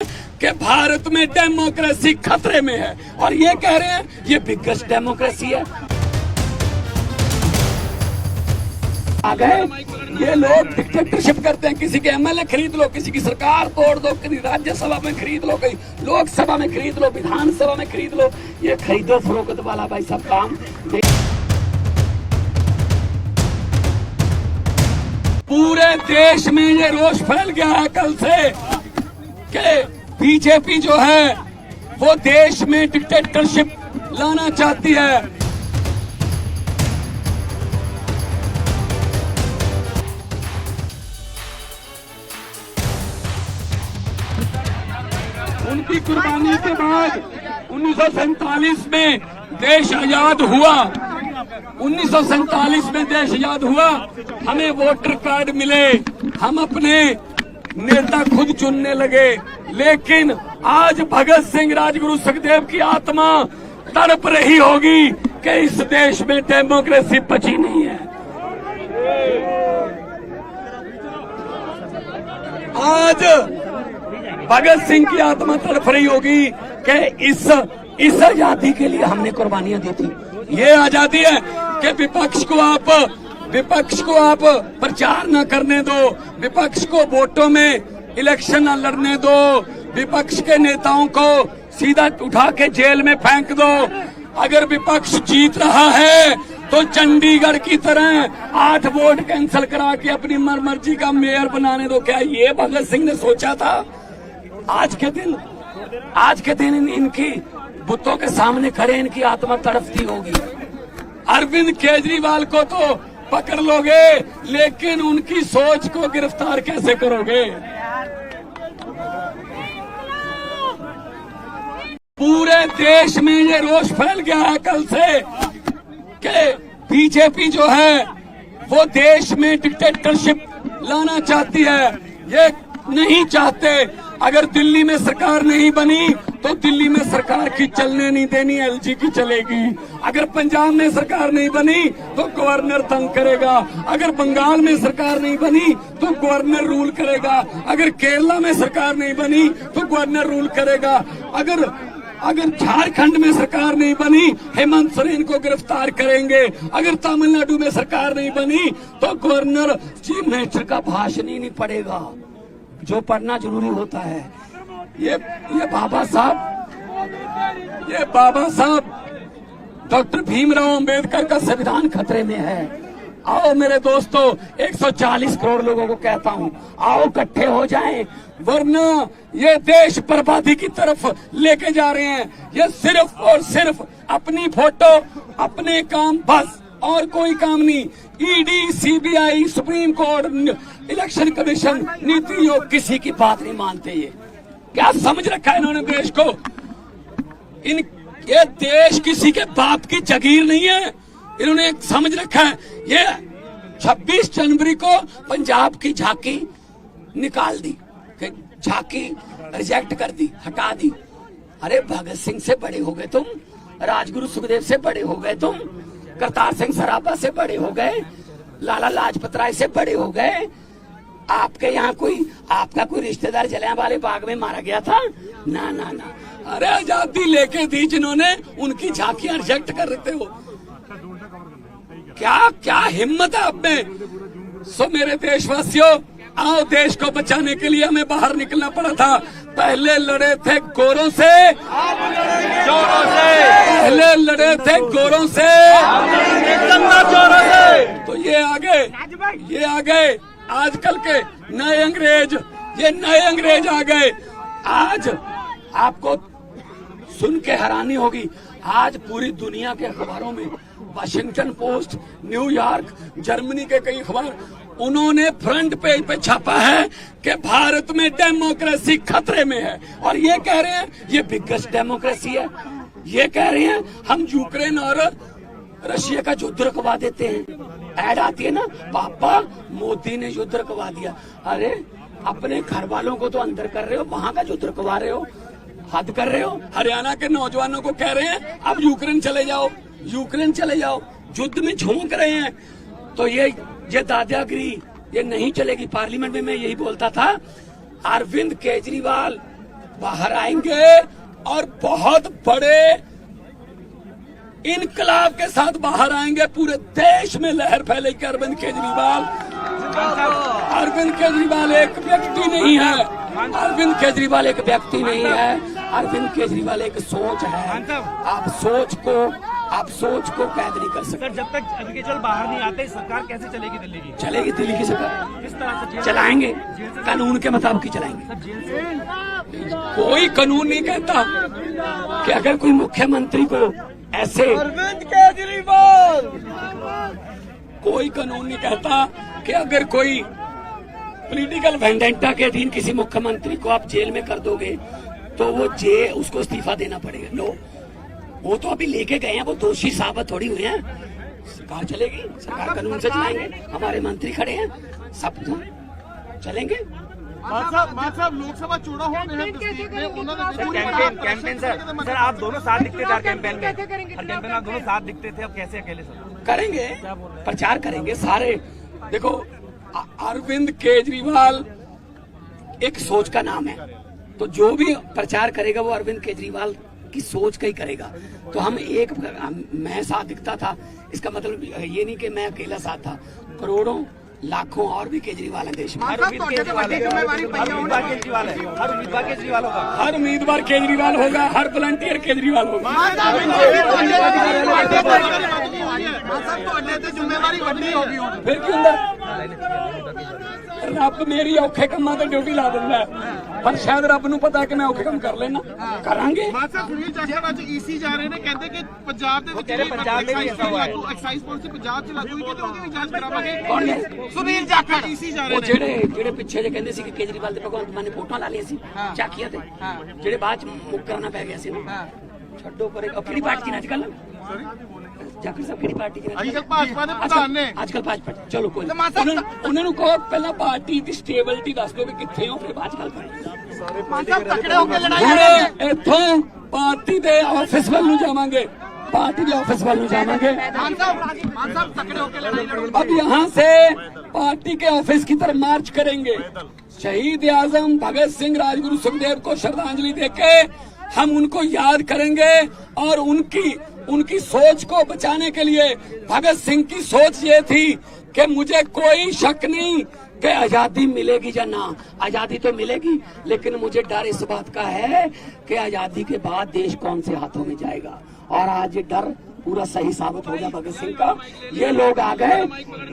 कि भारत में डेमोक्रेसी खतरे में है और ये कह रहे हैं ये बिगेस्ट डेमोक्रेसी है। आ गए ये लोग डिक्टेटरशिप करते हैं, किसी के एमएलए खरीद लो, किसी की सरकार तोड़ दो, किसी राज्यसभा में खरीद लो, कहीं लोकसभा में खरीद लो, विधानसभा में खरीद लो। ये खरीदो फरोख्त वाला भाई सब काम पूरे देश में ये रोष फैल गया है कल से कि बीजेपी जो है वो देश में डिक्टेटरशिप लाना चाहती है। उनकी कुर्बानी के बाद 1947 में देश आजाद हुआ। 1947 में देश आजाद हुआ, हमें वोटर कार्ड मिले, हम अपने नेता खुद चुनने लगे। लेकिन आज भगत सिंह, राजगुरु सुखदेव की आत्मा तड़प रही होगी कि इस देश में डेमोक्रेसी बची नहीं है। आज भगत सिंह की आत्मा तड़प रही होगी कि इस आजादी के लिए हमने कुर्बानियां दी थी। ये आजादी है कि विपक्ष को आप प्रचार न करने दो, विपक्ष को वोटों में इलेक्शन न लड़ने दो, विपक्ष के नेताओं को सीधा उठा के जेल में फेंक दो। अगर विपक्ष जीत रहा है तो चंडीगढ़ की तरह 8 वोट कैंसिल करा के अपनी मर्जी का मेयर बनाने दो। क्या ये भगत सिंह ने सोचा था? आज के दिन इनकी बुतों के सामने खड़े इनकी आत्मा तड़पती होगी। अरविंद केजरीवाल को तो पकड़ लोगे, लेकिन उनकी सोच को गिरफ्तार कैसे करोगे? पूरे देश में ये रोष फैल गया है कल से कि बीजेपी जो है वो देश में डिक्टेटरशिप लाना चाहती है। ये नहीं चाहते। अगर दिल्ली में सरकार नहीं बनी तो दिल्ली में सरकार की चलने नहीं देनी, एलजी की चलेगी। अगर पंजाब में सरकार नहीं बनी तो गवर्नर तंग करेगा। अगर बंगाल में सरकार नहीं बनी तो गवर्नर रूल करेगा। अगर केरला में सरकार नहीं बनी तो गवर्नर रूल करेगा। अगर झारखंड में सरकार नहीं बनी, हेमंत सोरेन को गिरफ्तार करेंगे। अगर तमिलनाडु में सरकार नहीं बनी तो गवर्नर चीफ मिनिस्टर का भाषण ही नहीं पड़ेगा, जो पढ़ना जरूरी होता है। ये बाबा साहब डॉक्टर भीमराव अंबेडकर का संविधान खतरे में है। आओ मेरे दोस्तों, 140 करोड़ लोगों को कहता हूँ, आओ इकट्ठे हो जाएं, वरना ये देश बर्बादी की तरफ लेके जा रहे हैं। ये सिर्फ और सिर्फ अपनी फोटो, अपने काम, बस और कोई काम नहीं। ED, CBI, supreme court, election commission, NITI Aayog किसी की बात नहीं मानते। ये क्या समझ रखा है इन्होंने देश को? ये देश किसी के बाप की जागीर नहीं है। इन्होंने समझ रखा है ये 26 जनवरी को पंजाब की झांकी निकाल दी, झांकी रिजेक्ट कर दी, हटा दी। अरे भगत सिंह से बड़े हो गए तुम, राजगुरु सुखदेव से बड़े हो गए तुम, करतार सिंह सराभा से बड़े हो गए, लाला लाजपत राय से बड़े हो गए। आपके यहाँ आपका कोई रिश्तेदार जलियांवाले बाग में मारा गया था? ना ना ना। अरे आजादी लेके दी जिन्होंने, उनकी झांकियां रिजेक्ट कर रहे थे वो। क्या हिम्मत है आप में? सो मेरे देशवासियों, आओ, देश को बचाने के लिए हमें बाहर निकलना पड़ा था। पहले लड़े थे गोरों से, चोरों से, पहले लड़े थे गोरों से, चोरों से। तो ये आ गए आजकल के नए अंग्रेज, ये नए अंग्रेज आ गए। आज आपको सुन के हैरानी होगी, आज पूरी दुनिया के अखबारों में, वाशिंगटन पोस्ट, न्यूयॉर्क, जर्मनी के कई अखबार, उन्होंने फ्रंट पेज पे छापा है कि भारत में डेमोक्रेसी खतरे में है और ये कह रहे हैं ये बिगेस्ट डेमोक्रेसी है। ये कह रहे हैं हम यूक्रेन और रशिया का युद्ध रुकवा देते हैं। ऐड आती है ना, पापा मोदी ने युद्ध रुकवा दिया। अरे अपने घर वालों को तो अंदर कर रहे हो, वहां का युद्ध रुकवा रहे हो, हद कर रहे हो। हरियाणा के नौजवानों को कह रहे हैं अब यूक्रेन चले जाओ, युद्ध में झोंक रहे हैं। तो ये दादागिरी ये नहीं चलेगी। पार्लियामेंट में मैं यही बोलता था, अरविंद केजरीवाल बाहर आएंगे और बहुत बड़े इनकलाब के साथ बाहर आएंगे। पूरे देश में लहर फैलेगी। अरविंद केजरीवाल एक व्यक्ति नहीं है। अरविंद केजरीवाल एक व्यक्ति नहीं है। अरविंद केजरीवाल एक सोच है। आप सोच को कैद नहीं कर सकते। सर, जब तक अरविंद केजरीवाल बाहर नहीं आते सरकार कैसे चलेगी दिल्ली की? चलेगी दिल्ली की सरकार। किस तरह से चलाएंगे? कानून के मुताबिक ही चलाएंगे। कोई कानून नहीं कहता कि अगर कोई मुख्यमंत्री को ऐसे, अरविंद केजरीवाल, कोई कानून नहीं कहता कि अगर कोई पॉलिटिकल वेंडेंटा के अधीन किसी मुख्यमंत्री को आप जेल में कर दोगे तो वो उसको इस्तीफा देना पड़ेगा। नो, वो तो अभी लेके गए हैं, वो दोषी साबित थोड़ी हुए हैं। सरकार चलेगी, सरकार कानून से चलाएंगे। हमारे मंत्री खड़े हैं, सब चलेंगे। लोकसभा चुनाव कैंपेन सर आप दोनों साथ दिखते थे कैंपेन में, कैंपेन आप दोनों साथ दिखते थे, अब कैसे अकेले सर? करेंगे, प्रचार करेंगे सारे। देखो, अरविंद केजरीवाल एक सोच का नाम है, तो जो भी प्रचार करेगा वो अरविंद केजरीवाल की सोच का ही करेगा। तो मैं साथ दिखता था, इसका मतलब ये नहीं कि मैं अकेला साथ था। करोड़ों लाखों और भी केजरीवाल है देश में। हर उम्मीदवार केजरीवाल होगा, हर वॉलंटियर केजरीवाल होगा। फिर क्यों रब मेरी औखे कम्मा ते ड्यूटी ला दिंदा है, पर शायद रब नूं पता है कि मैं औखे कम कर लेना। करांगे। सुनील जाखड़ ਅੱਜ ਈਸੀ ਜਾ ਰਹੇ ਨੇ, ਕਹਿੰਦੇ ਕਿ ਪੰਜਾਬ ਦੇ ਵਿੱਚ ਪੰਜਾਬ ਦੇ ਵੀ ਐਸਾ ਹੋਇਆ ਹੈ। ਐਕਸਾਈਜ਼ ਪਾਲਿਸੀ ਪੰਜਾਬ ਚ ਲਾਗੂ ਹੋਈ ਤੇ ਉਹਦੀ ਵੀ ਜਾਂਚ ਕਰਾਵਾਂਗੇ। ਕੌਣ ਹੈ? ਸੁਨੀਲ ਜਾਖੜ ਈਸੀ ਜਾ ਰਹੇ ਉਹ ਨੇ, ਜਿਹੜੇ ਪਿੱਛੇ ਜੇ ਕਹਿੰਦੇ ਸੀ ਕਿ ਕੇਜਰੀਵਾਲ ਤੇ ਭਗਵੰਤ ਮਾਨ ਨੇ ਫੋਟੋਆਂ ਲਾ ਲਈਆਂ ਸੀ ਚਾਕੀਆਂ ਤੇ, ਜਿਹੜੇ ਬਾਅਦ ਚ ਮੁੱਕਰਨਾ ਪੈ ਗਿਆ ਸੀ ਨਾ। ਛੱਡੋ ਪਰੇ, ਕਿਹੜੀ ਪਾਰਟੀ ਨੇ ਅੱਜ ਕੱਲ? ਜਾਖੜ ਸਾਹਿਬ ਕਿਹੜੀ ਪਾਰਟੀ ਚ? ਅੱਜ ਕੱਲ ਭਾਜਪਾ ਦੇ ਪ੍ਰਧਾਨ ਨੇ। ਅੱਜ ਕੱਲ ਭਾਜਪਾ। ਚਲੋ ਕੋਈ ਉਹਨਾਂ ਨੂੰ ਕਹੋ ਪਹਿਲਾਂ ਪਾਰਟੀ ਦੀ ਸਟੇਬਿਲਿਟੀ ਦੱਸ ਦਿਓ ਵੀ ਕਿੱਥੇ ਹੋ, ਫਿਰ ਬਾਅਦ ਚ ਗੱਲ ਕਰਾਂਗੇ। ਤਕੜੇ ਹੋ ਕੇ ਲੜਾਈ ਇੱਥੋਂ ਪਾਰਟੀ ਦੇ ਆਫਿਸ ਵੱਲ ਨੂੰ ਜਾਵਾਂਗੇ, पार्टी के ऑफिस वालों जाएंगे। अब यहाँ से पार्टी के ऑफिस की तरफ मार्च करेंगे। शहीद आजम भगत सिंह, राजगुरु सुखदेव को श्रद्धांजलि देके हम उनको याद करेंगे और उनकी सोच को बचाने के लिए। भगत सिंह की सोच ये थी कि मुझे कोई शक नहीं कि आजादी मिलेगी या ना, आजादी तो मिलेगी, लेकिन मुझे डर इस बात का है कि आजादी के बाद देश कौन से हाथों में जाएगा। और आज ये डर पूरा सही साबित हो गया भगत सिंह का। ये लोग आ गए,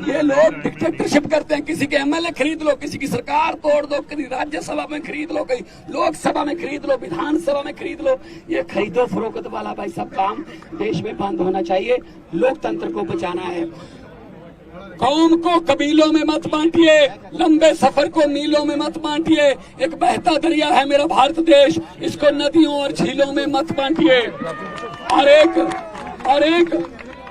ये लोग डिक्टेटरशिप करते हैं। किसी के एमएलए खरीद लो, किसी की सरकार तोड़ दो, कहीं राज्यसभा में खरीद लो, कहीं लोकसभा में खरीद लो, विधानसभा में खरीद लो। ये खरीदो फरोख्त वाला भाई सब काम देश में बंद होना चाहिए। लोकतंत्र को बचाना है। कौम को कबीलों में मत बांटिए, लंबे सफर को मीलों में मत बांटिए। एक बहता दरिया है मेरा भारत देश, इसको नदियों और झीलों में मत बांटिए। और एक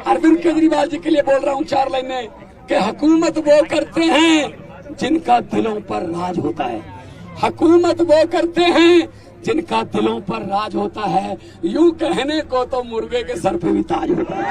अरविंद केजरीवाल जी के लिए बोल रहा हूँ 4 लाइनें कि हुकूमत वो करते हैं जिनका दिलों पर राज होता है। हुकूमत वो करते हैं जिनका दिलों पर राज होता है। यूं कहने को तो मुर्गे के सर पे भी ताज होता है।